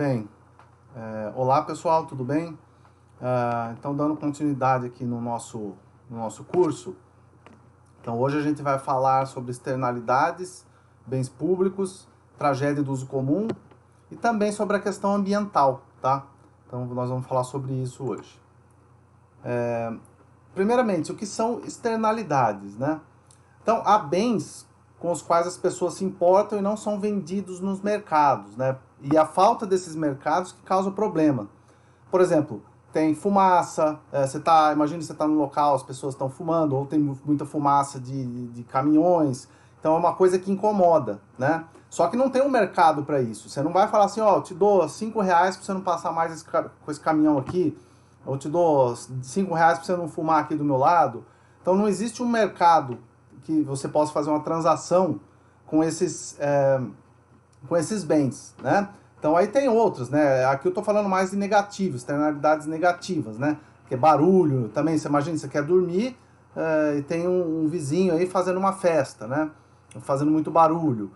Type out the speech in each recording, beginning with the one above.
Bem, olá pessoal, tudo bem? Então, dando continuidade aqui no nosso curso, então hoje a gente vai falar sobre externalidades, bens públicos, tragédia do uso comum e também sobre a questão ambiental, tá? Então nós vamos falar sobre isso hoje. Primeiramente, o que são externalidades, né? Então, há bens com os quais as pessoas se importam e não são vendidos nos mercados, né? E a falta desses mercados que causa o problema. Por exemplo, tem fumaça, imagina você está num local, as pessoas estão fumando, ou tem muita fumaça de caminhões, então é uma coisa que incomoda, né? Só que não tem um mercado para isso. Você não vai falar assim, ó, eu te dou R$5 para você não passar mais com esse caminhão aqui, eu te dou R$5 para você não fumar aqui do meu lado. Então não existe um mercado que você possa fazer uma transação com esses bens, né? Então aí tem outros, né? Aqui eu estou falando mais de negativos, externalidades negativas, né? Que é barulho, também, você imagina, você quer dormir e tem um vizinho aí fazendo uma festa, né? Fazendo muito barulho.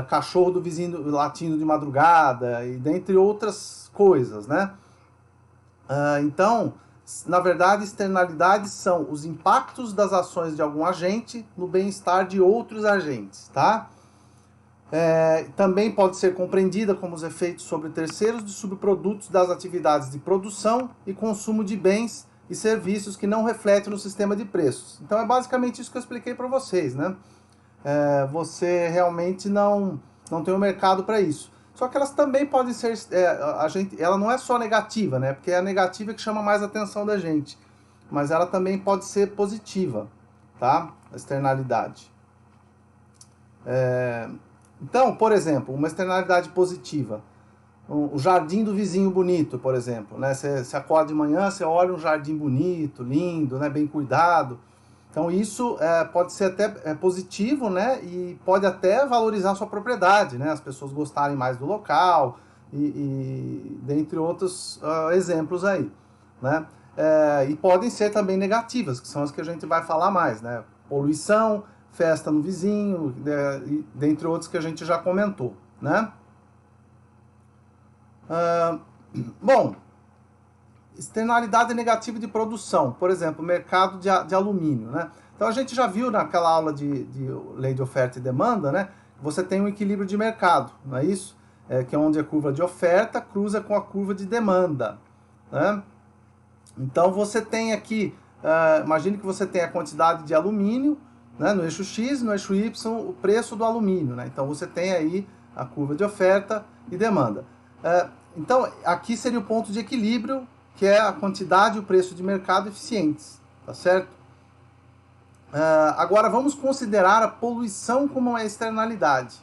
Cachorro do vizinho latindo de madrugada, e dentre outras coisas, né? Então, na verdade, externalidades são os impactos das ações de algum agente no bem-estar de outros agentes, tá? Também pode ser compreendida como os efeitos sobre terceiros de subprodutos das atividades de produção e consumo de bens e serviços que não refletem no sistema de preços. Então é basicamente isso que eu expliquei para vocês, né? Você realmente não tem um mercado para isso. Só que elas também podem ser, ela não é só negativa, né? Porque é a negativa que chama mais a atenção da gente. Mas ela também pode ser positiva, tá? A externalidade. Então, por exemplo, uma externalidade positiva. O jardim do vizinho bonito, por exemplo, né? Você acorda de manhã, você olha um jardim bonito, lindo, né? Bem cuidado. Então isso pode ser até positivo, né? E pode até valorizar a sua propriedade, né? As pessoas gostarem mais do local e dentre outros exemplos aí, né? E podem ser também negativas, que são as que a gente vai falar mais, né? Poluição, festa no vizinho, dentre outros que a gente já comentou, né? Bom, externalidade negativa de produção, por exemplo, mercado de alumínio, né? Então a gente já viu naquela aula de lei de oferta e demanda, né? Você tem um equilíbrio de mercado, não é isso? Que é onde a curva de oferta cruza com a curva de demanda, né? Então você tem aqui, imagine que você tem a quantidade de alumínio, né, no eixo X, no eixo Y, o preço do alumínio, né? Então você tem aí a curva de oferta e demanda. Então aqui seria o ponto de equilíbrio, que é a quantidade e o preço de mercado eficientes, tá certo? Agora vamos considerar a poluição como uma externalidade,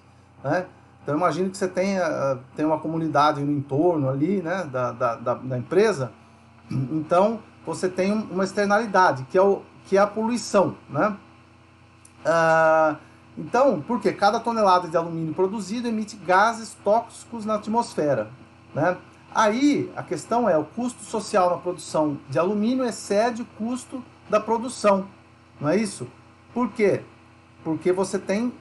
né? Então imagine que você tem uma comunidade no entorno ali, né, da empresa. Então você tem uma externalidade, que é a poluição, né? Então, porque cada tonelada de alumínio produzido emite gases tóxicos na atmosfera, né? Aí, a questão é, o custo social na produção de alumínio excede o custo da produção, não é isso? Por quê? Porque você tem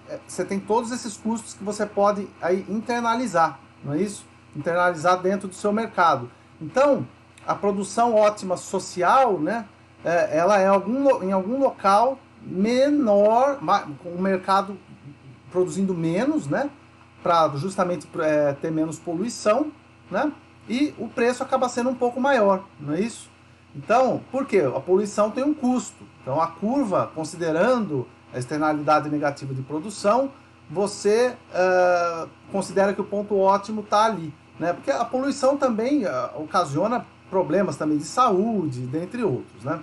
todos esses custos que você pode aí internalizar, não é isso? Internalizar dentro do seu mercado. Então, a produção ótima social, né, ela é em algum local menor, com o mercado produzindo menos, né, para justamente ter menos poluição, né? E o preço acaba sendo um pouco maior, não é isso? Então, por quê? A poluição tem um custo. Então, a curva, considerando a externalidade negativa de produção, você considera que o ponto ótimo está ali, né? Porque a poluição também ocasiona problemas também de saúde, dentre outros, né?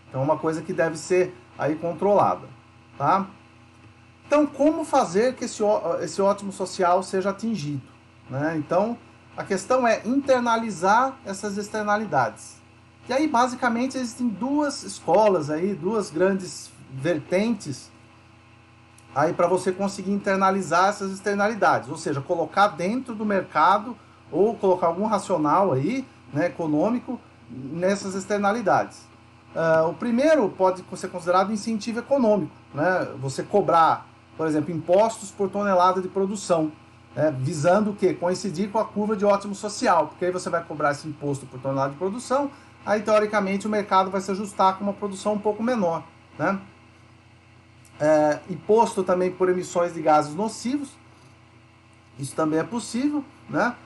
Então, é uma coisa que deve ser aí controlada, tá? Então, como fazer que esse ótimo social seja atingido, né? Então, a questão é internalizar essas externalidades. E aí, basicamente, existem duas escolas aí, duas grandes vertentes aí para você conseguir internalizar essas externalidades, ou seja, colocar dentro do mercado ou colocar algum racional aí, né, econômico nessas externalidades. O primeiro pode ser considerado incentivo econômico, né? Você cobrar, por exemplo, impostos por tonelada de produção. visando o quê? Coincidir com a curva de ótimo social, porque aí você vai cobrar esse imposto por tonelada de produção, aí teoricamente o mercado vai se ajustar com uma produção um pouco menor, né? Imposto também por emissões de gases nocivos, isso também é possível, né?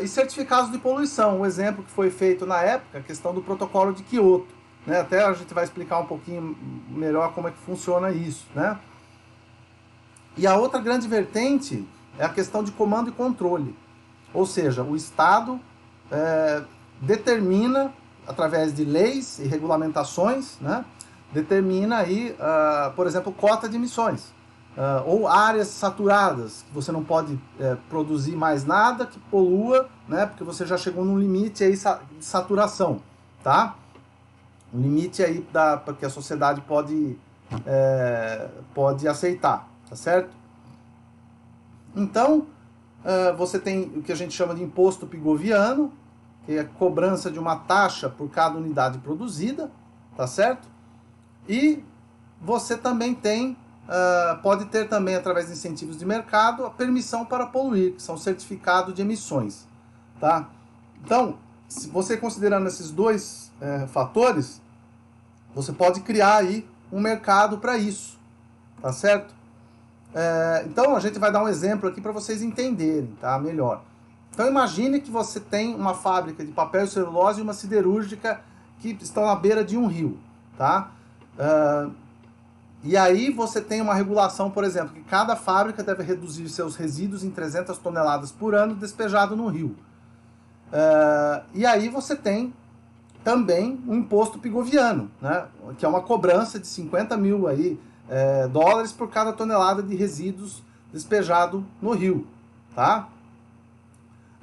E certificados de poluição, um exemplo que foi feito na época, a questão do protocolo de Kyoto, né? Até a gente vai explicar um pouquinho melhor como é que funciona isso, né? E a outra grande vertente é a questão de comando e controle, ou seja, o Estado determina, através de leis e regulamentações, né? Determina aí, por exemplo, cota de emissões. Ou áreas saturadas, que você não pode produzir mais nada que polua, né, porque você já chegou num limite aí de saturação, tá? Um limite aí que a sociedade pode aceitar, tá certo? Então, você tem o que a gente chama de imposto pigoviano, que é a cobrança de uma taxa por cada unidade produzida, tá certo? E você também tem pode ter também, através de incentivos de mercado, a permissão para poluir, que são certificados de emissões. Tá? Então, se você considerando esses dois fatores, você pode criar aí um mercado para isso. Tá certo? Então, a gente vai dar um exemplo aqui para vocês entenderem, tá? Melhor. Então, imagine que você tem uma fábrica de papel e celulose e uma siderúrgica que estão à beira de um rio. Tá? E aí você tem uma regulação, por exemplo, que cada fábrica deve reduzir seus resíduos em 300 toneladas por ano despejado no rio. E aí você tem também um imposto pigoviano, né, que é uma cobrança de 50 mil aí, dólares por cada tonelada de resíduos despejado no rio. Tá?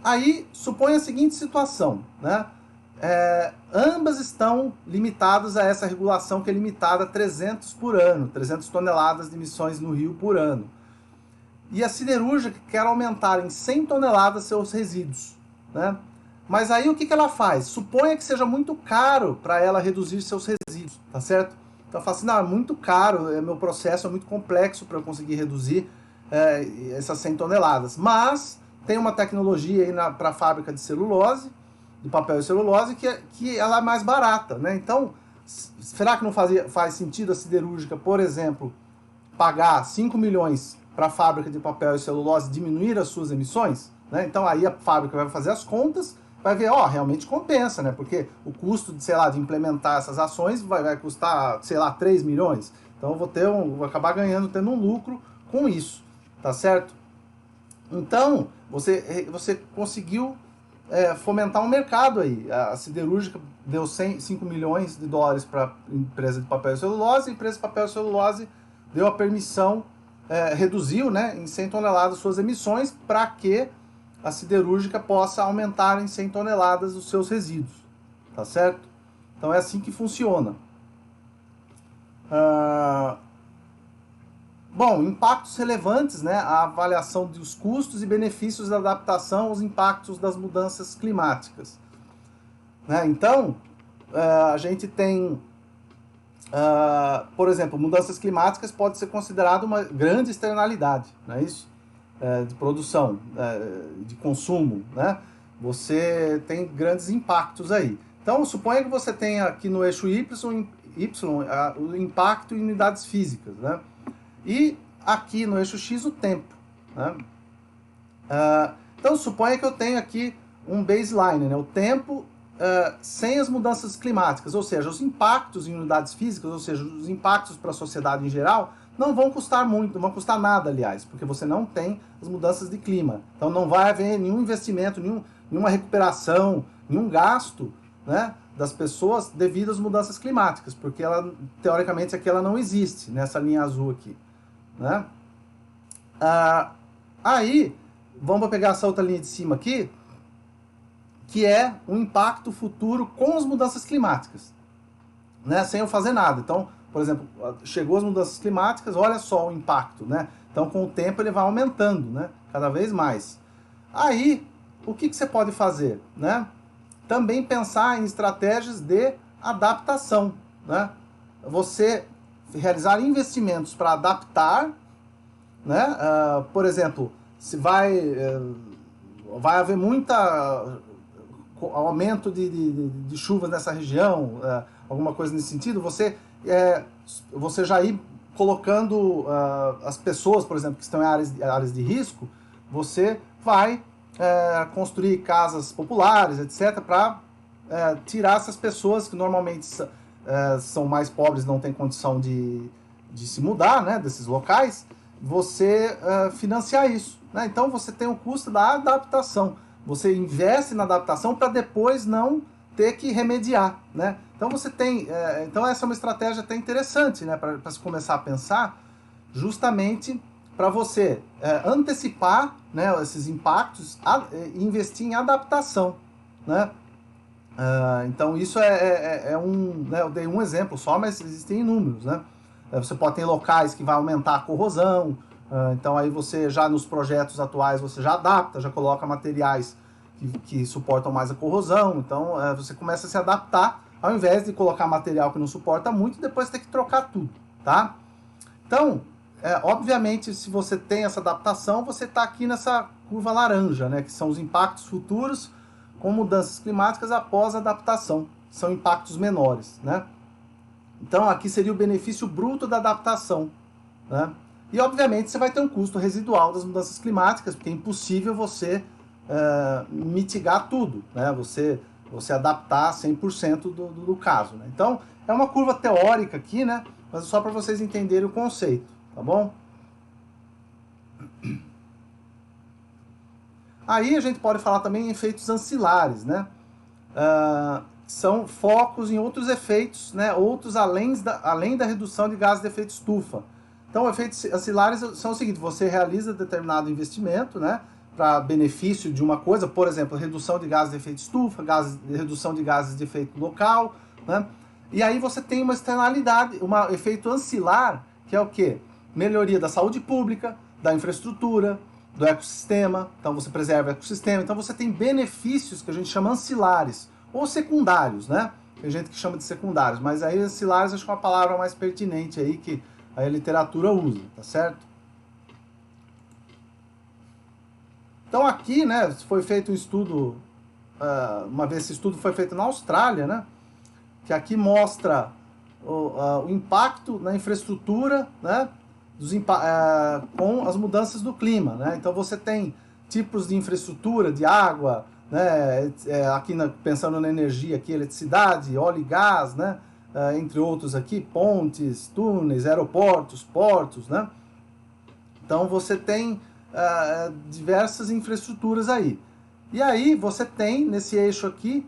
Aí suponha a seguinte situação, né? Ambas estão limitadas a essa regulação que é limitada a 300 por ano, 300 toneladas de emissões no rio por ano. E a siderúrgica quer aumentar em 100 toneladas seus resíduos, né? Mas aí o que ela faz? Suponha que seja muito caro para ela reduzir seus resíduos, tá certo? Então fala assim, não, é muito caro, meu processo é muito complexo para eu conseguir reduzir essas 100 toneladas. Mas tem uma tecnologia aí para a fábrica de celulose, de papel e celulose, que ela é mais barata, né? Então, será que não faz sentido a siderúrgica, por exemplo, pagar 5 milhões para a fábrica de papel e celulose diminuir as suas emissões? Né? Então, aí a fábrica vai fazer as contas, vai ver, realmente compensa, né? Porque o custo de, sei lá, de implementar essas ações vai custar, sei lá, 3 milhões. Então, eu vou acabar tendo um lucro com isso, tá certo? Então, você conseguiu fomentar um mercado aí. A siderúrgica deu 5 milhões de dólares para a empresa de papel e celulose, a empresa de papel e celulose deu a permissão, reduziu, né, em 100 toneladas suas emissões para que a siderúrgica possa aumentar em 100 toneladas os seus resíduos. Tá certo? Então é assim que funciona. Bom, impactos relevantes, né? A avaliação dos custos e benefícios da adaptação aos impactos das mudanças climáticas. Né? Então, a gente tem, por exemplo, mudanças climáticas pode ser considerado uma grande externalidade, não é isso? De produção, de consumo, né? Você tem grandes impactos aí. Então, suponha que você tenha aqui no eixo Y o impacto em unidades físicas, né? E aqui no eixo X o tempo, né? Então suponha que eu tenho aqui um baseline, né? O tempo sem as mudanças climáticas, ou seja, os impactos em unidades físicas, ou seja, os impactos para a sociedade em geral, não vão custar muito, não vão custar nada, aliás, porque você não tem as mudanças de clima. Então não vai haver nenhum investimento, nenhuma recuperação, nenhum gasto, né, das pessoas devido às mudanças climáticas, porque ela, teoricamente, aqui ela não existe, nessa linha azul aqui. Né? Aí, vamos pegar essa outra linha de cima aqui, que é o impacto futuro com as mudanças climáticas, né? Sem eu fazer nada. Então, por exemplo, chegou as mudanças climáticas, olha só o impacto, né? Então, com o tempo, ele vai aumentando, né? Cada vez mais. Aí, o que você pode fazer? Né? Também pensar em estratégias de adaptação, né? Você realizar investimentos para adaptar, né? Por exemplo, se vai haver muita aumento de chuvas nessa região, alguma coisa nesse sentido, você já ir colocando as pessoas, por exemplo, que estão em áreas de risco, você vai construir casas populares, etc., para tirar essas pessoas que normalmente são mais pobres, não têm condição de se mudar, né, desses locais, você financiar isso, né? Então você tem o custo da adaptação. Você investe na adaptação para depois não ter que remediar, né? Então você tem, então essa é uma estratégia até interessante, né, para se começar a pensar, justamente para você antecipar, né, esses impactos e investir em adaptação, né? Então isso né, eu dei um exemplo só, mas existem inúmeros, né? Você pode ter locais que vai aumentar a corrosão, então aí você já nos projetos atuais você já adapta, já coloca materiais que suportam mais a corrosão, então você começa a se adaptar, ao invés de colocar material que não suporta muito e depois ter que trocar tudo, tá? Então, obviamente, se você tem essa adaptação, você está aqui nessa curva laranja, né, que são os impactos futuros com mudanças climáticas após a adaptação, são impactos menores, né? Então, aqui seria o benefício bruto da adaptação, né? E, obviamente, você vai ter um custo residual das mudanças climáticas, porque é impossível você mitigar tudo, né? Você adaptar 100% do caso, né? Então, é uma curva teórica aqui, né? Mas só para vocês entenderem o conceito, tá bom? Aí a gente pode falar também em efeitos ancilares, né? São focos em outros efeitos, né? Outros além da redução de gases de efeito estufa. Então, efeitos ancilares são o seguinte: você realiza determinado investimento, né, para benefício de uma coisa, por exemplo, redução de gases de efeito estufa, redução de gases de efeito local, né? E aí você tem uma externalidade, um efeito ancilar, que é o quê? Melhoria da saúde pública, da infraestrutura, do ecossistema. Então você preserva o ecossistema. Então você tem benefícios que a gente chama ancilares, ou secundários, né? Tem gente que chama de secundários, mas aí ancilares acho que é uma palavra mais pertinente aí que a literatura usa, tá certo? Então aqui, né, foi feito um estudo, uma vez esse estudo foi feito na Austrália, né, que aqui mostra o impacto na infraestrutura, né, com as mudanças do clima, né? Então você tem tipos de infraestrutura, de água, né, aqui pensando na energia, aqui eletricidade, óleo e gás, né, entre outros aqui, pontes, túneis, aeroportos, portos, né? Então você tem diversas infraestruturas aí. E aí você tem, nesse eixo aqui,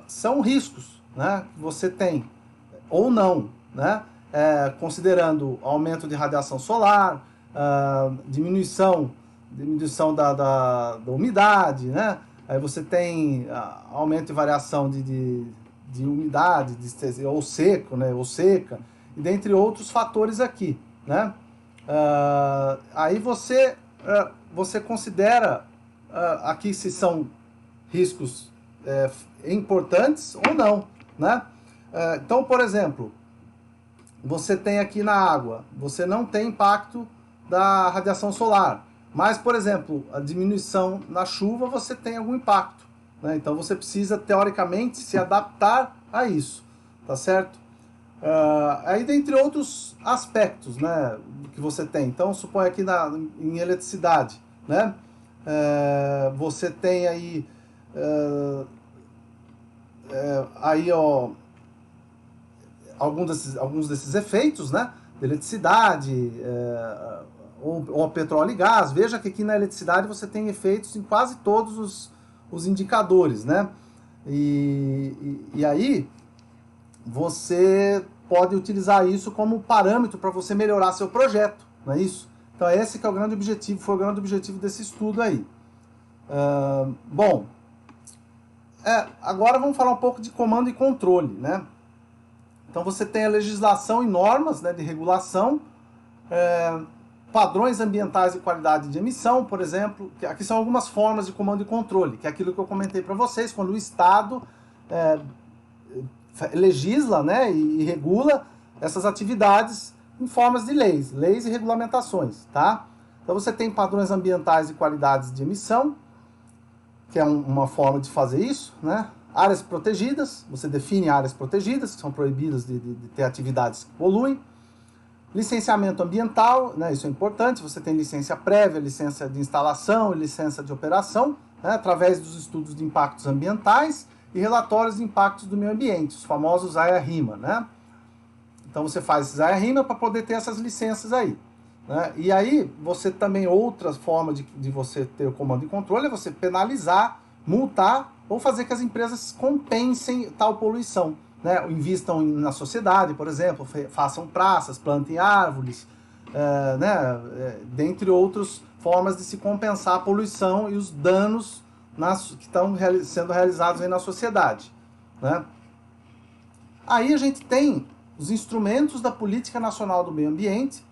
são riscos, né, que você tem, ou não, né? Considerando aumento de radiação solar, diminuição da umidade, né? Aí você tem aumento e variação de umidade, ou seco, né, ou seca, e dentre outros fatores aqui, né? Aí você considera aqui se são riscos importantes ou não, né? Então, por exemplo, você tem aqui na água, você não tem impacto da radiação solar, mas, por exemplo, a diminuição na chuva você tem algum impacto, né? Então você precisa, teoricamente, se adaptar a isso, tá certo? Aí, dentre outros aspectos, né, que você tem. Então, suponha aqui em eletricidade, né? Você tem aí, ó, alguns desses efeitos, né, de eletricidade, ou petróleo e gás. Veja que aqui na eletricidade você tem efeitos em quase todos os indicadores, né? E aí você pode utilizar isso como parâmetro para você melhorar seu projeto, não é isso? Então esse que é o grande objetivo, foi o grande objetivo desse estudo aí. Bom, agora vamos falar um pouco de comando e controle, né? Então você tem a legislação e normas, né, de regulação, padrões ambientais e qualidade de emissão, por exemplo, que aqui são algumas formas de comando e controle, que é aquilo que eu comentei para vocês, quando o Estado legisla, né, e regula essas atividades em formas de leis e regulamentações, tá? Então você tem padrões ambientais e qualidades de emissão, que é uma forma de fazer isso, né? Áreas protegidas, você define áreas protegidas, que são proibidas de ter atividades que poluem. Licenciamento ambiental, né? Isso é importante, você tem licença prévia, licença de instalação, licença de operação, né? Através dos estudos de impactos ambientais e relatórios de impactos do meio ambiente, os famosos AIA-RIMA, né? Então você faz esses AIA-RIMA para poder ter essas licenças aí. Né? E aí, você também, outra forma de você ter o comando e controle é você penalizar, multar ou fazer que as empresas compensem tal poluição. Né? Invistam na sociedade, por exemplo, façam praças, plantem árvores, dentre outras formas de se compensar a poluição e os danos que estão sendo realizados aí na sociedade. Né? Aí a gente tem os instrumentos da Política Nacional do Meio Ambiente,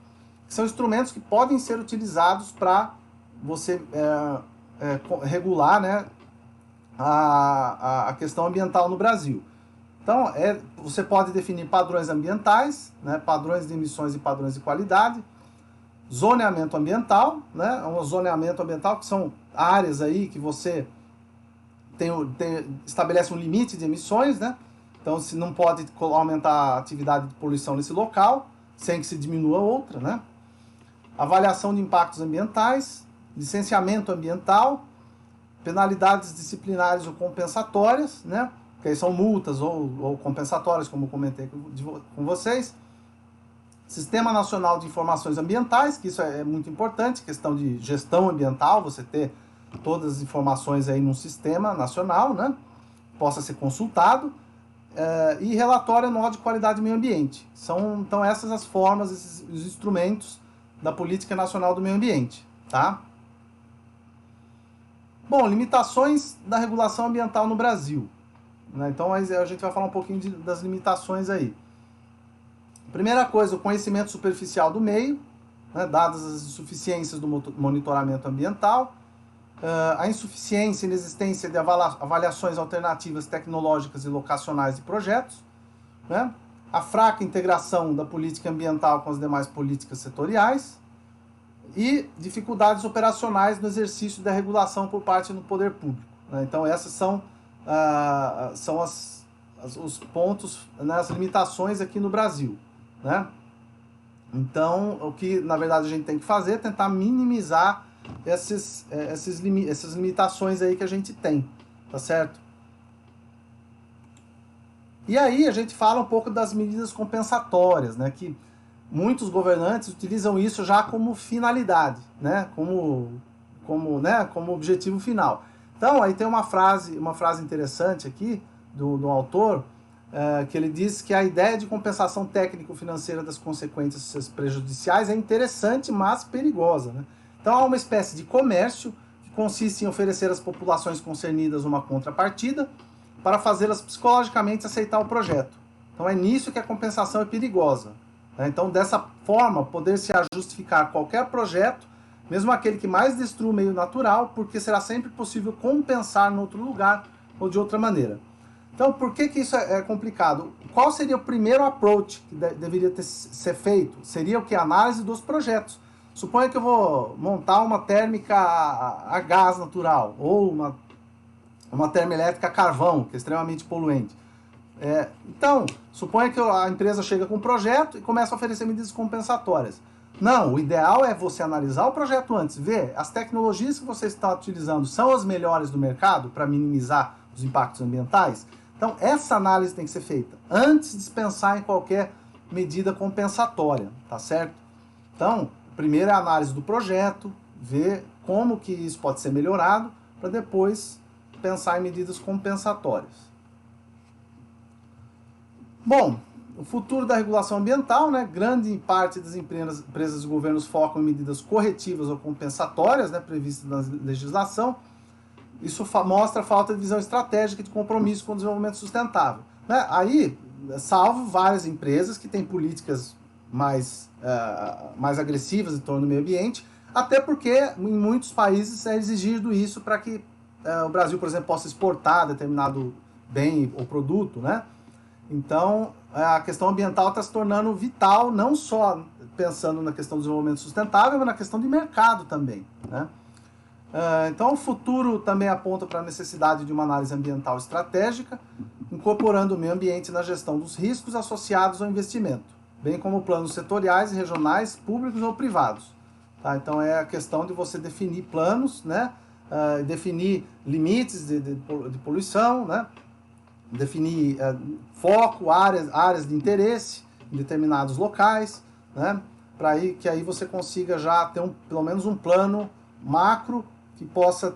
que são instrumentos que podem ser utilizados para você regular, né, a questão ambiental no Brasil. Então, você pode definir padrões ambientais, né, padrões de emissões e padrões de qualidade, zoneamento ambiental, né, um zoneamento ambiental que são áreas aí que você estabelece um limite de emissões, né, então se não pode aumentar a atividade de poluição nesse local, sem que se diminua outra, né. Avaliação de impactos ambientais, licenciamento ambiental, penalidades disciplinares ou compensatórias, né? Que aí são multas ou compensatórias, como eu comentei com vocês. Sistema Nacional de Informações Ambientais, que isso é muito importante, questão de gestão ambiental, você ter todas as informações aí num sistema nacional, né? Possa ser consultado. E relatório anual de qualidade do meio ambiente. Então essas as formas, os instrumentos da Política Nacional do Meio Ambiente, tá? Bom, limitações da regulação ambiental no Brasil. Né? Então a gente vai falar um pouquinho das limitações aí. Primeira coisa, o conhecimento superficial do meio, né, dadas as insuficiências do monitoramento ambiental, a insuficiência e inexistência de avaliações alternativas tecnológicas e locacionais de projetos, né? A fraca integração da política ambiental com as demais políticas setoriais e dificuldades operacionais no exercício da regulação por parte do poder público. Né? Então essas são os pontos, né, as limitações aqui no Brasil. Né? Então o que na verdade a gente tem que fazer é tentar minimizar essas limitações aí que a gente tem, tá certo? E aí a gente fala um pouco das medidas compensatórias, né, que muitos governantes utilizam isso já como finalidade, né, como objetivo final. Então aí tem uma frase interessante aqui do autor, que ele diz que a ideia de compensação técnico-financeira das consequências prejudiciais é interessante, mas perigosa. Né? Então há uma espécie de comércio que consiste em oferecer às populações concernidas uma contrapartida para fazê-las psicologicamente aceitar o projeto. Então é nisso que a compensação é perigosa. Né? Então dessa forma, poder-se justificar qualquer projeto, mesmo aquele que mais destrua o meio natural, porque será sempre possível compensar em outro lugar ou de outra maneira. Então por que isso é complicado? Qual seria o primeiro approach que deveria ser feito? Seria o que? A análise dos projetos. Suponha que eu vou montar uma térmica a gás natural ou uma termoelétrica a carvão, que é extremamente poluente. Então, suponha que a empresa chega com um projeto e começa a oferecer medidas compensatórias. Não, o ideal é você analisar o projeto antes, ver as tecnologias que você está utilizando são as melhores do mercado para minimizar os impactos ambientais. Então, essa análise tem que ser feita antes de pensar em qualquer medida compensatória, tá certo? Então, primeiro é a análise do projeto, ver como que isso pode ser melhorado, para depois pensar em medidas compensatórias. Bom, o futuro da regulação ambiental, né? Grande parte das empresas e governos focam em medidas corretivas ou compensatórias, né, previstas na legislação. Isso mostra a falta de visão estratégica e de compromisso com o desenvolvimento sustentável. Né? Aí, salvo várias empresas que têm políticas mais agressivas em torno do meio ambiente, até porque em muitos países é exigido isso para que o Brasil, por exemplo, possa exportar determinado bem ou produto, né? Então, a questão ambiental está se tornando vital, não só pensando na questão do desenvolvimento sustentável, mas na questão de mercado também, né? Então, o futuro também aponta para a necessidade de uma análise ambiental estratégica, incorporando o meio ambiente na gestão dos riscos associados ao investimento, bem como planos setoriais e regionais, públicos ou privados. Tá? Então, é a questão de você definir planos, né? Definir limites de poluição, né? Definir foco, áreas de interesse em determinados locais, né? Para que aí você consiga já ter pelo menos um plano macro que possa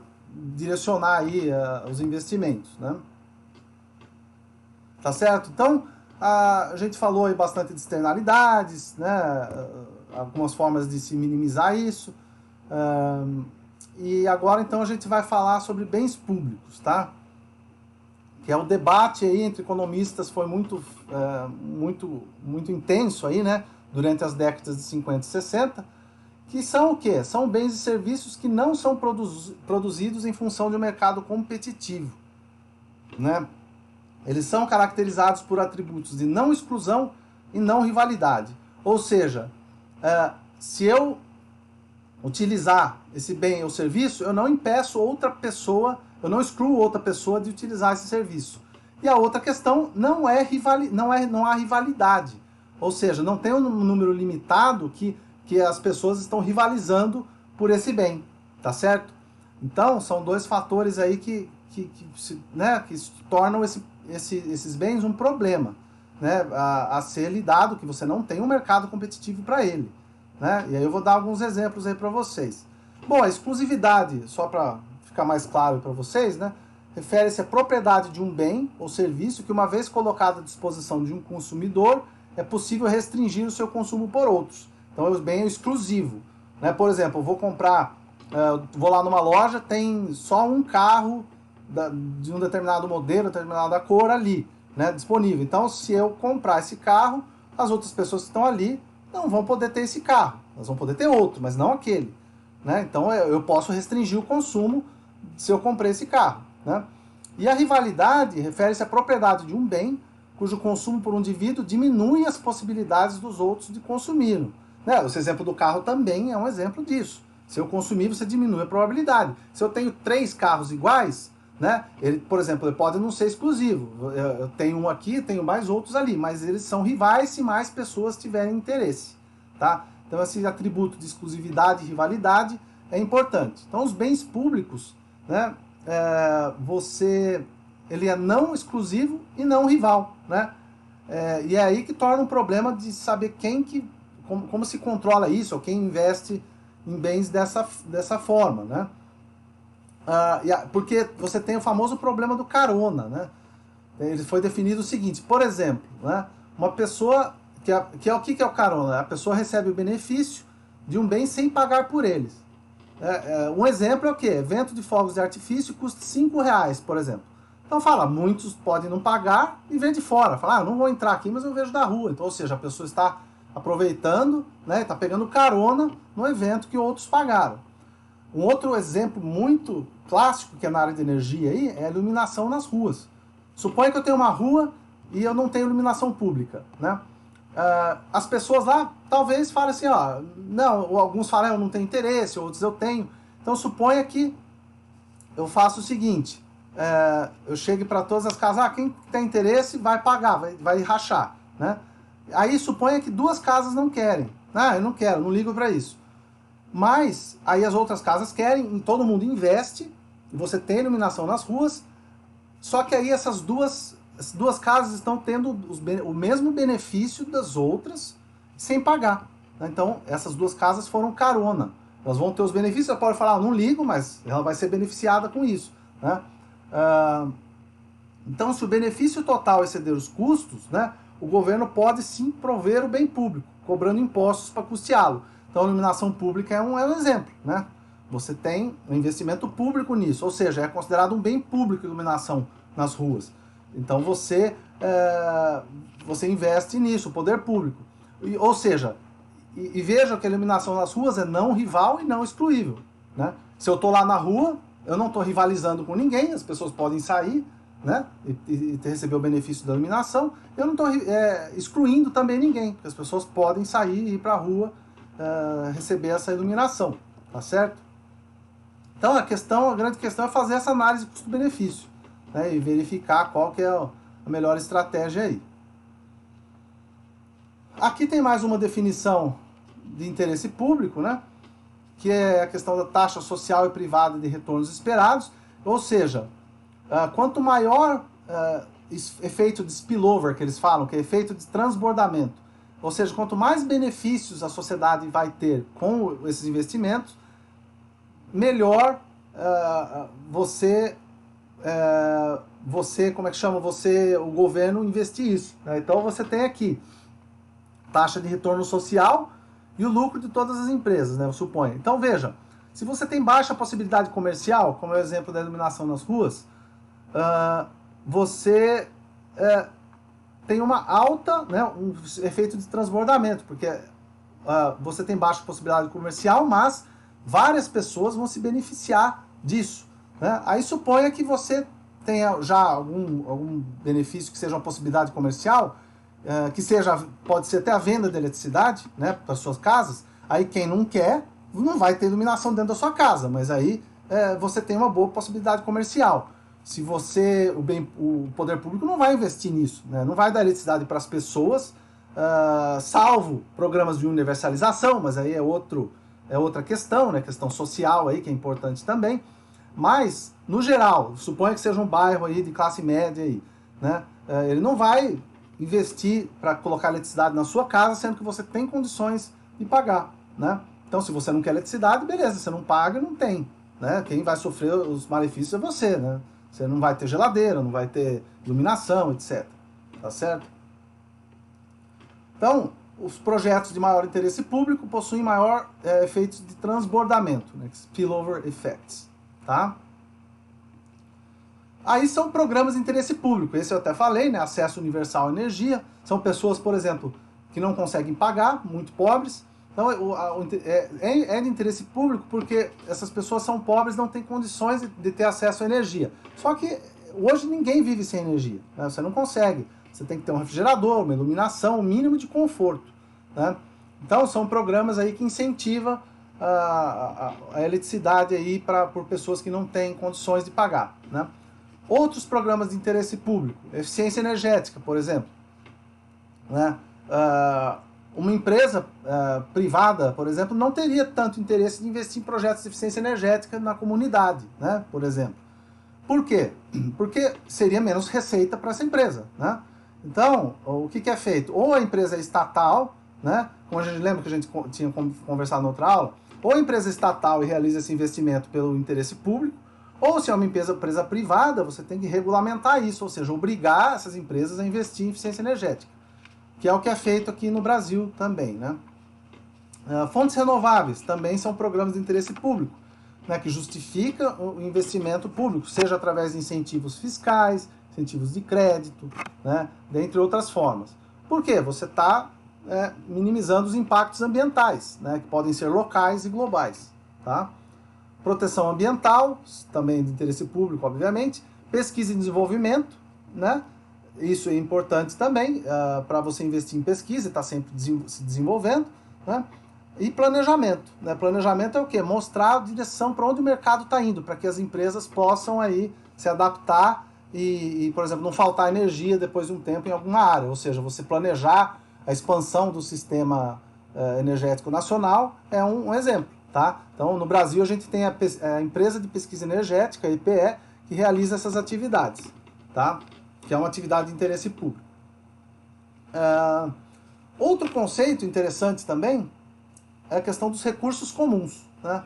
direcionar aí os investimentos, né? Tá certo? Então, a gente falou aí bastante de externalidades, né? Algumas formas de se minimizar isso. E agora, então, a gente vai falar sobre bens públicos, tá? Que é o debate aí entre economistas foi muito intenso aí, né? Durante as décadas de 50 e 60, que são o quê? São bens e serviços que não são produzidos em função de um mercado competitivo, né? Eles são caracterizados por atributos de não exclusão e não rivalidade. Ou seja, se eu utilizar esse bem ou serviço, eu não impeço outra pessoa, eu não excluo outra pessoa de utilizar esse serviço. E a outra questão não há rivalidade. Ou seja, não tem um número limitado que as pessoas estão rivalizando por esse bem, tá certo? Então, são dois fatores aí que tornam esses bens um problema, né, a ser lidado, que você não tem um mercado competitivo para ele, né? E aí eu vou dar alguns exemplos aí para vocês. Bom, a exclusividade, só para ficar mais claro para vocês, né, refere-se à propriedade de um bem ou serviço que, uma vez colocado à disposição de um consumidor, é possível restringir o seu consumo por outros. Então, o bem é exclusivo, né? Por exemplo, eu vou comprar, vou lá numa loja, tem só um carro de um determinado modelo, determinada cor ali, né, disponível. Então, se eu comprar esse carro, as outras pessoas que estão ali não vão poder ter esse carro. Elas vão poder ter outro, mas não aquele, né? Então, eu posso restringir o consumo se eu comprei esse carro, né? E a rivalidade refere-se à propriedade de um bem cujo consumo por um indivíduo diminui as possibilidades dos outros de consumi-lo, né? Esse exemplo do carro também é um exemplo disso. Se eu consumir, você diminui a probabilidade. Se eu tenho 3 carros iguais, né? Por exemplo, ele pode não ser exclusivo. Eu tenho um aqui, tenho mais outros ali, mas eles são rivais se mais pessoas tiverem interesse, tá? Então, esse atributo de exclusividade e rivalidade é importante. Então, os bens públicos, né? Ele é não exclusivo e não rival, né? E é aí que torna um problema de saber como se controla isso, ou quem investe em bens dessa forma, né? Porque você tem o famoso problema do carona, né? Ele foi definido o seguinte, por exemplo, né? Uma pessoa, o que é o carona? A pessoa recebe o benefício de um bem sem pagar por eles. Um exemplo é o quê? Evento de fogos de artifício custa R$5, por exemplo. Então muitos podem não pagar e ver de fora. Fala, eu não vou entrar aqui, mas eu vejo da rua. Então, ou seja, a pessoa está aproveitando, né? Está pegando carona no evento que outros pagaram. Um outro exemplo muito clássico, que é na área de energia aí, é a iluminação nas ruas. Suponha que eu tenho uma rua e eu não tenho iluminação pública, né? As pessoas lá talvez falem assim, não, alguns falam, eu não tenho interesse, outros eu tenho. Então suponha que eu faço o seguinte, eu chego para todas as casas, quem tem interesse vai pagar, vai rachar, né? Aí suponha que 2 casas não querem, eu não quero, não ligo para isso. Mas aí as outras casas querem, e todo mundo investe, e você tem iluminação nas ruas, só que aí essas duas casas estão tendo o mesmo benefício das outras sem pagar. Então, essas 2 casas foram carona. Elas vão ter os benefícios, ela pode falar, não ligo, mas ela vai ser beneficiada com isso, né? Então, se o benefício total exceder os custos, né, o governo pode sim prover o bem público, cobrando impostos para custeá-lo. Então, a iluminação pública é um exemplo, né? Você tem um investimento público nisso, ou seja, é considerado um bem público a iluminação nas ruas. Então, você investe nisso, o poder público. Ou seja, e veja que a iluminação nas ruas é não rival e não excluível, né? Se eu estou lá na rua, eu não estou rivalizando com ninguém, as pessoas podem sair, né, e receber o benefício da iluminação, eu não estou excluindo também ninguém, porque as pessoas podem sair e ir para a rua receber essa iluminação, tá certo? Então a grande questão é fazer essa análise custo-benefício, né, e verificar qual que é a melhor estratégia aí. Aqui tem mais uma definição de interesse público, né, que é a questão da taxa social e privada de retornos esperados, ou seja, quanto maior efeito de spillover, que eles falam, que é efeito de transbordamento, ou seja, quanto mais benefícios a sociedade vai ter com esses investimentos, melhor você, como é que chama? O governo investir isso, né? Então você tem aqui taxa de retorno social e o lucro de todas as empresas, né, eu suponho. Então veja, se você tem baixa possibilidade comercial, como é o exemplo da iluminação nas ruas, você tem uma alta, né, um efeito de transbordamento, porque você tem baixa possibilidade comercial, mas várias pessoas vão se beneficiar disso, né? Aí suponha que você tenha já algum benefício que seja uma possibilidade comercial, que pode ser até a venda de eletricidade, né, para suas casas. Aí quem não quer, não vai ter iluminação dentro da sua casa, mas aí você tem uma boa possibilidade comercial. Se o poder público não vai investir nisso, né, não vai dar eletricidade para as pessoas, salvo programas de universalização, mas aí é outra questão, né, questão social aí, que é importante também. Mas, no geral, suponha que seja um bairro aí de classe média aí, né, ele não vai investir para colocar eletricidade na sua casa, sendo que você tem condições de pagar, né? Então, se você não quer eletricidade, beleza, você não paga, não tem, né? Quem vai sofrer os malefícios é você, né? Você não vai ter geladeira, não vai ter iluminação, etc. Tá certo? Então, os projetos de maior interesse público possuem maior efeitos de transbordamento, né? Spillover effects, tá? Aí são programas de interesse público, esse eu até falei, né? Acesso universal à energia. São pessoas, por exemplo, que não conseguem pagar, muito pobres. Então é de interesse público porque essas pessoas são pobres, não têm condições de ter acesso à energia. Só que hoje ninguém vive sem energia, né? Você não consegue. Você tem que ter um refrigerador, uma iluminação, um mínimo de conforto, né? Então são programas aí que incentivam a eletricidade aí por pessoas que não têm condições de pagar, né? Outros programas de interesse público, eficiência energética, por exemplo, né? Uma empresa privada, por exemplo, não teria tanto interesse de investir em projetos de eficiência energética na comunidade, né? Por exemplo. Por quê? Porque seria menos receita para essa empresa, né? Então, o que é feito? Ou a empresa é estatal, né? Como a gente lembra que a gente tinha conversado na outra aula, ou a empresa é estatal e realiza esse investimento pelo interesse público, ou se é uma empresa privada, você tem que regulamentar isso, ou seja, obrigar essas empresas a investir em eficiência energética, que é o que é feito aqui no Brasil também, né? Fontes renováveis também são programas de interesse público, né, que justifica o investimento público, seja através de incentivos fiscais, incentivos de crédito, né, dentre outras formas. Por quê? Você está minimizando os impactos ambientais, né, que podem ser locais e globais, tá? Proteção ambiental, também de interesse público, obviamente. Pesquisa e desenvolvimento, né? Isso é importante também para você investir em pesquisa e estar sempre se desenvolvendo, né? E planejamento, né? Planejamento é o quê? Mostrar a direção para onde o mercado está indo, para que as empresas possam aí se adaptar e, por exemplo, não faltar energia depois de um tempo em alguma área. Ou seja, você planejar a expansão do sistema energético nacional é um exemplo. Tá? Então, no Brasil, a gente tem a Empresa de Pesquisa Energética, a EPE, que realiza essas atividades, tá? Que é uma atividade de interesse público. Outro conceito interessante também é a questão dos recursos comuns, né?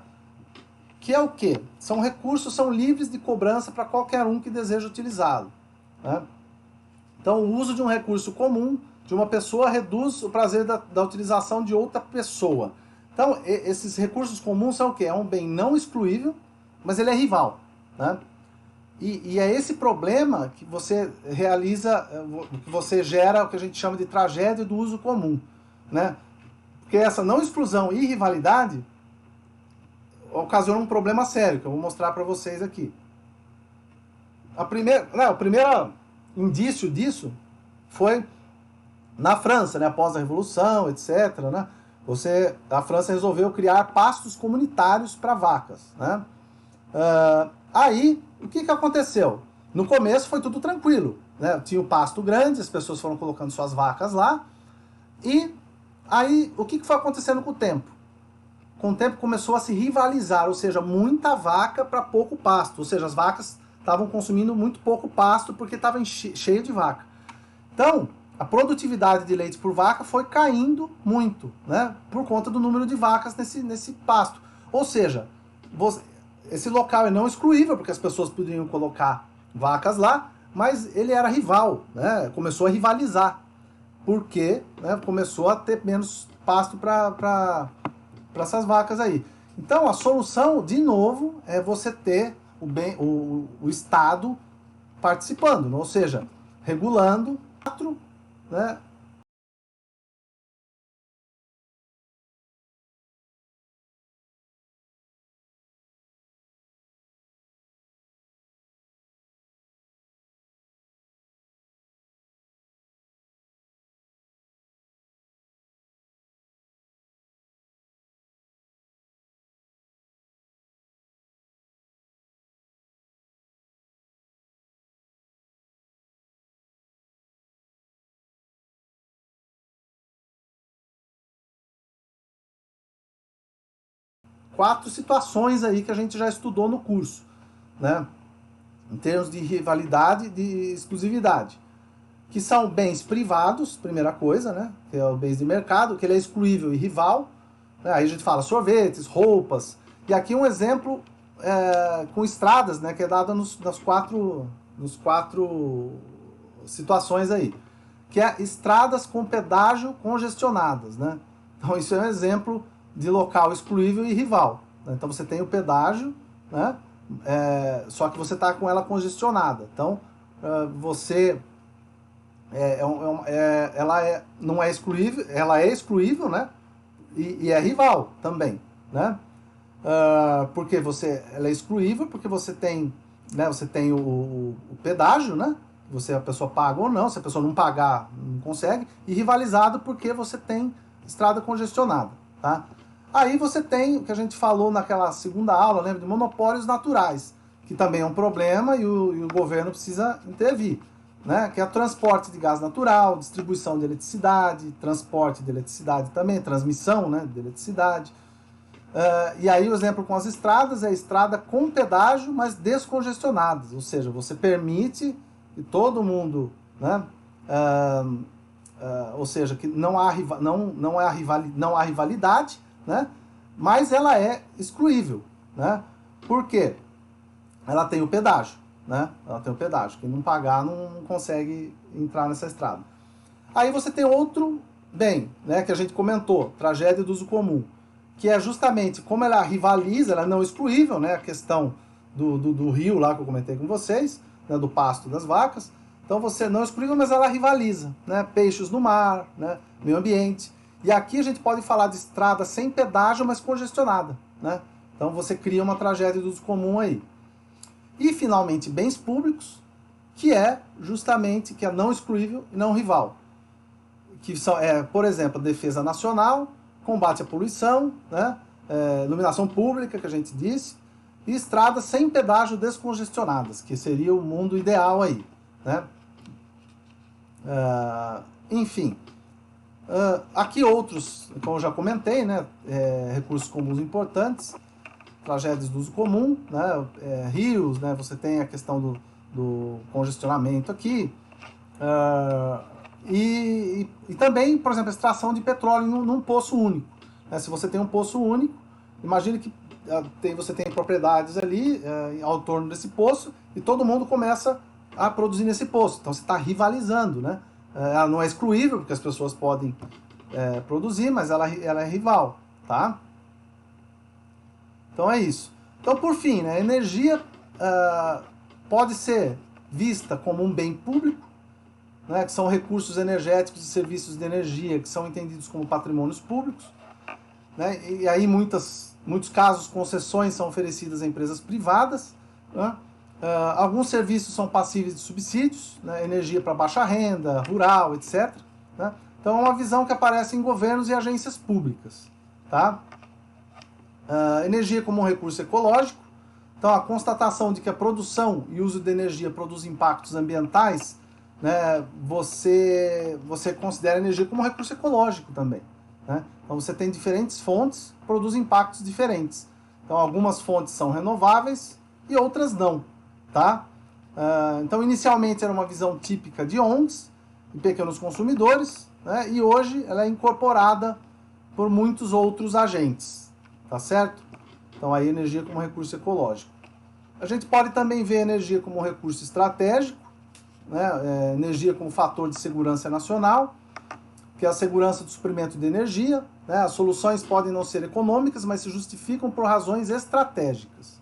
Que é o quê? São livres de cobrança para qualquer um que deseja utilizá-lo, né? Então, o uso de um recurso comum de uma pessoa reduz o prazer da utilização de outra pessoa. Então, esses recursos comuns são o quê? É um bem não excluível, mas ele é rival, né? E é esse problema que você realiza, que você gera o que a gente chama de tragédia do uso comum, né? Porque essa não exclusão e rivalidade ocasiona um problema sério, que eu vou mostrar para vocês aqui. o primeiro indício disso foi na França, né, após a Revolução, etc., né, a França resolveu criar pastos comunitários para vacas, né? Aí, o que aconteceu? No começo foi tudo tranquilo, né? Tinha um pasto grande, as pessoas foram colocando suas vacas lá, e aí o que foi acontecendo com o tempo? Com o tempo começou a se rivalizar, ou seja, muita vaca para pouco pasto, ou seja, as vacas estavam consumindo muito pouco pasto porque estava cheio de vaca. Então, a produtividade de leite por vaca foi caindo muito, né? Por conta do número de vacas nesse pasto. Ou seja, esse local é não excluível, porque as pessoas poderiam colocar vacas lá, mas ele era rival, né? Começou a rivalizar, porque, né, começou a ter menos pasto para essas vacas aí. Então, a solução, de novo, é você ter o Estado participando, ou seja, regulando, né? Quatro situações aí que a gente já estudou no curso, né? Em termos de rivalidade e de exclusividade. Que são bens privados, primeira coisa, né? Que é o bens de mercado, que ele é excluível e rival. Né? Aí a gente fala sorvetes, roupas. E aqui um exemplo com estradas, né? Que é dado nos quatro situações aí. Que é estradas com pedágio congestionadas, né? Então isso é um exemplo de local excluível e rival. Né? Então você tem o pedágio, né? Só que você está com ela congestionada. Então você não é excluível, ela é excluível, né? E é rival também, né? Porque ela é excluível porque você tem, né? Você tem o pedágio, né? A pessoa paga ou não, se a pessoa não pagar, não consegue, e rivalizado porque você tem estrada congestionada, tá? Aí você tem o que a gente falou naquela segunda aula, lembra, de monopólios naturais, que também é um problema e o governo precisa intervir, né? Que é o transporte de gás natural, distribuição de eletricidade, transporte de eletricidade também, transmissão, né, de eletricidade. E aí o exemplo com as estradas é a estrada com pedágio, mas descongestionadas, ou seja, você permite que todo mundo, né, ou seja, que não há rivalidade, né, mas ela é excluível, né? Por quê? Ela tem o pedágio, né? Ela tem o pedágio. Quem não pagar não consegue entrar nessa estrada. Aí você tem outro bem, né, que a gente comentou, tragédia do uso comum, que é justamente como ela rivaliza, ela é não excluível, né, a questão do rio lá que eu comentei com vocês, né, do pasto das vacas. Então você não é excluível, mas ela rivaliza, né, peixes no mar, né, meio ambiente. E aqui a gente pode falar de estrada sem pedágio, mas congestionada, né? Então você cria uma tragédia do uso comum aí. E finalmente bens públicos, que é justamente que é não excluível e não rival, que são, por exemplo, a defesa nacional, combate à poluição, né, iluminação pública, que a gente disse, e estradas sem pedágio descongestionadas, que seria o mundo ideal aí, né? Enfim, aqui outros, como eu já comentei, né, recursos comuns importantes, tragédias do uso comum, né, rios, né, você tem a questão do congestionamento aqui, e também, por exemplo, a extração de petróleo num poço único. Né? Se você tem um poço único, imagine que você tem propriedades ali ao torno desse poço e todo mundo começa a produzir nesse poço. Então você está rivalizando, né? Ela não é excluível, porque as pessoas podem produzir, mas ela é rival, tá? Então é isso. Então, por fim, né, a energia pode ser vista como um bem público, né, que são recursos energéticos e serviços de energia que são entendidos como patrimônios públicos, né, e aí muitos casos concessões são oferecidas a empresas privadas, né, Alguns serviços são passíveis de subsídios, né? Energia para baixa renda, rural, etc. Né? Então é uma visão que aparece em governos e agências públicas. Tá? Energia como um recurso ecológico. Então a constatação de que a produção e uso de energia produz impactos ambientais, né? Você considera a energia como um recurso ecológico também. Né? Então você tem diferentes fontes que produzem impactos diferentes. Então algumas fontes são renováveis e outras não. Tá? Então inicialmente era uma visão típica de ONGs e pequenos consumidores, né? E hoje ela é incorporada por muitos outros agentes, tá certo? Então aí energia como recurso ecológico. A gente pode também ver a energia como um recurso estratégico, né? Energia como fator de segurança nacional, que é a segurança do suprimento de energia, né? As soluções podem não ser econômicas, mas se justificam por razões estratégicas,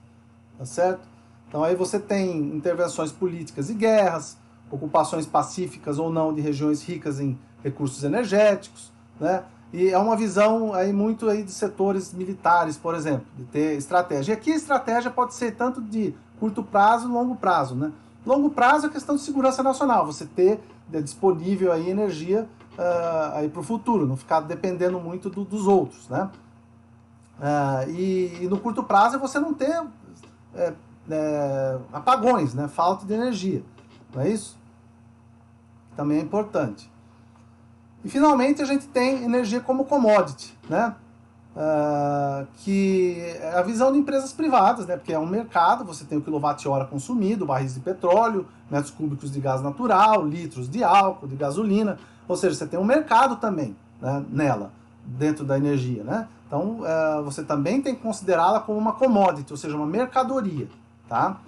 tá certo? Então aí você tem intervenções políticas e guerras, ocupações pacíficas ou não de regiões ricas em recursos energéticos, né? E é uma visão aí muito aí de setores militares, por exemplo, de ter estratégia. E aqui a estratégia pode ser tanto de curto prazo e longo prazo, né? Longo prazo é questão de segurança nacional, você ter disponível aí energia aí para o futuro, não ficar dependendo muito dos outros, né? E no curto prazo é você não ter apagões, né? Falta de energia, não é isso? Também é importante. E finalmente a gente tem energia como commodity, né? Que é a visão de empresas privadas, né? Porque é um mercado, você tem o quilowatt-hora consumido, barris de petróleo, metros cúbicos de gás natural, litros de álcool, de gasolina, ou seja, você tem um mercado também, né, nela, dentro da energia, né? Então você também tem que considerá-la como uma commodity, ou seja, uma mercadoria, tá?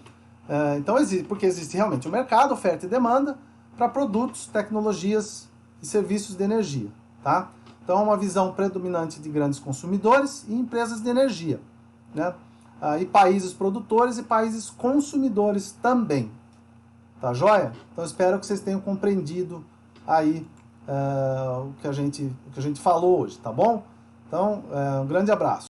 Então porque existe realmente um mercado, oferta e demanda para produtos, tecnologias e serviços de energia, tá? Então, é uma visão predominante de grandes consumidores e empresas de energia, né? E países produtores e países consumidores também, tá joia? Então, espero que vocês tenham compreendido aí o que a gente falou hoje, tá bom? Então, um grande abraço.